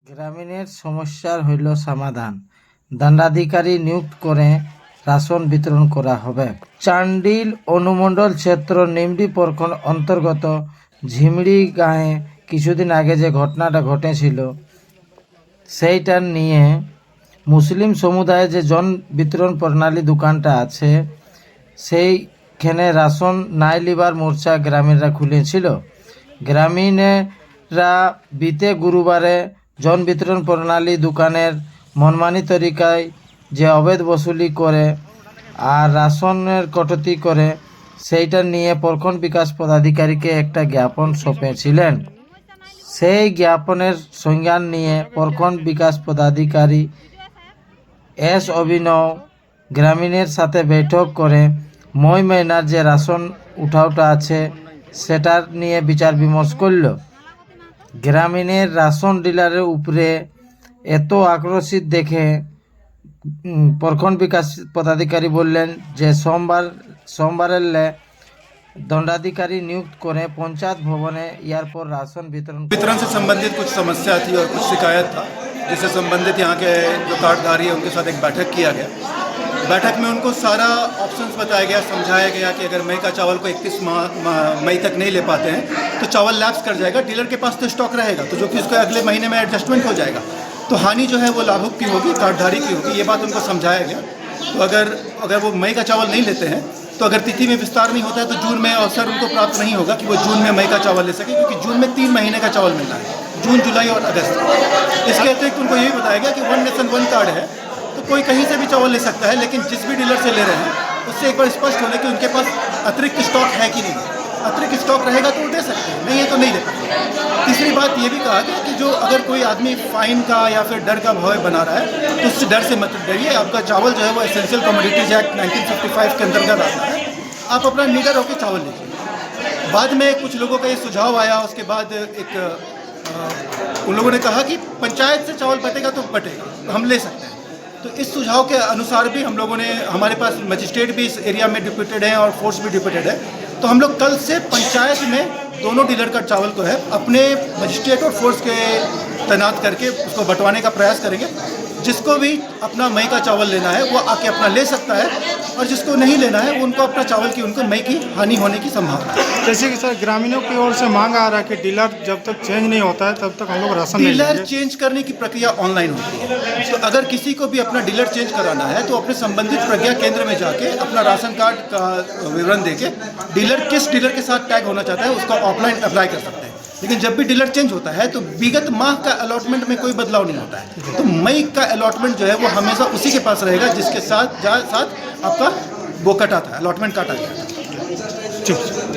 গ্রামীণের সমস্যার হইল সমাধান, দণ্ডাধিকারী নিযুক্ত করে রাশন বিতরণ করা হবে। চান্ডিল অনুমণ্ডল ক্ষেত্র নিমডি প্রখণ্ড অন্তর্গত ঝিমড়ি গাঁয়ে কিছুদিন আগে যে ঘটনাটা ঘটেছিল সেইটা নিয়ে মুসলিম সমুদায়ে যে জন বিতরণ প্রণালী দোকানটা আছে সেইখানে রাশন নাই লিবার মোর্চা গ্রামীণরা খুলেছিল। গ্রামীণেরা বিতে গুরুবারে জন বিতরণ প্রণালী দোকানের মনমানি তরিকায় যে অবৈধ বসুলি করে আর রাশনের কটতি করে সেইটা নিয়ে প্রখণ্ড বিকাশ পদাধিকারীকে একটা জ্ঞাপন সঁপেছিলেন। সেই জ্ঞাপনের সংজ্ঞান নিয়ে প্রখণ্ড বিকাশ পদাধিকারী এস অভিনব গ্রামীণের সাথে বৈঠক করে মই মহিনার যে রাশন উঠাওটা আছে সেটার নিয়ে বিচার বিমর্শ করল। গ্রামীণের রাশন ডিলারের উপরে এত আক্রোশিত দেখে প্রখণ্ড বিকাশ পদাধিকারী বললেন যে সোমবারের दंडाधिकारी नियुक्त करें पंचायत भवन यार पर राशन वितरण से संबंधित कुछ समस्या थी और कुछ शिकायत था, जिससे संबंधित यहाँ के जो कार्डधारी है उनके साथ एक बैठक किया गया। बैठक में उनको सारा ऑप्शंस बताया गया, समझाया गया कि अगर मई का चावल को 31 मई तक नहीं ले पाते हैं तो चावल लैप्स कर जाएगा, डीलर के पास तो स्टॉक रहेगा, तो जो कि उसको अगले महीने में एडजस्टमेंट हो जाएगा, तो हानि जो है वो लाभुक की होगी, कार्डधारी की होगी। ये बात उनको समझाया गया। तो अगर वो मई का चावल नहीं लेते हैं तो अगर तिथि में विस्तार नहीं होता है तो जून में अवसर उनको प्राप्त नहीं होगा कि वो जून में मई का चावल ले सके, क्योंकि जून में 3 महीने का चावल मिलना है, जून जुलाई और अगस्त। इसके अतिरिक्त उनको ये भी बताया गया कि 1 नेशन 1 कार्ड है, तो कोई कहीं से भी चावल ले सकता है, लेकिन जिस भी डीलर से ले रहे हैं उससे एक बार स्पष्ट होने कि उनके पास अतिरिक्त स्टॉक है कि नहीं। अतिरिक्त स्टॉक रहेगा तो वो दे सकते हैं, नहीं है तो नहीं दे पाएंगे। तीसरी बात ये भी कहा गया कि जो अगर कोई आदमी फाइन का या फिर डर का भय बना रहा है तो उस डर से मत डरिए। आपका चावल जो है वो एसेंशियल कमोडिटीज एक्ट 1955 के अंतर्गत आता है, आप अपना निडर होकर चावल लीजिए। बाद में कुछ लोगों का ये सुझाव आया, उसके बाद उन लोगों ने कहा कि पंचायत से चावल बटेगा तो बटेगा, तो हम ले सकते हैं। तो इस सुझाव के अनुसार भी हम लोगों ने, हमारे पास मजिस्ट्रेट भी इस एरिया में डिप्यूटेड है और फोर्स भी डिप्यूटेड है, तो हम लोग कल से पंचायत में दोनों डीलर का चावल को है अपने मजिस्ट्रेट और फोर्स के तैनात करके उसको बंटवाने का प्रयास करेंगे। जिसको भी अपना मई का चावल लेना है वो आके अपना ले सकता है, और जिसको नहीं लेना है उनको अपना चावल की उनको मई की हानि होने की संभावना है। जैसे कि सर ग्रामीणों की ओर से मांग आ रहा है कि डीलर जब तक चेंज नहीं होता है तब तक हम लोग राशन नहीं डीलर लेंगे। चेंज करने की प्रक्रिया ऑनलाइन होती है, तो अगर किसी को भी अपना डीलर चेंज कराना है तो अपने संबंधित प्रज्ञा केंद्र में जाके अपना राशन कार्ड का विवरण देके डीलर किस डीलर के साथ टैग होना चाहता है उसको ऑफलाइन अप्लाई कर सकते हैं। लेकिन जब भी डीलर चेंज होता है तो विगत माह का अलॉटमेंट में कोई बदलाव नहीं होता है, तो मई का अलॉटमेंट जो है वो हमेशा उसी के पास रहेगा जिसके साथ आपका वो कटा था, अलॉटमेंट काटा गया था। ठीक।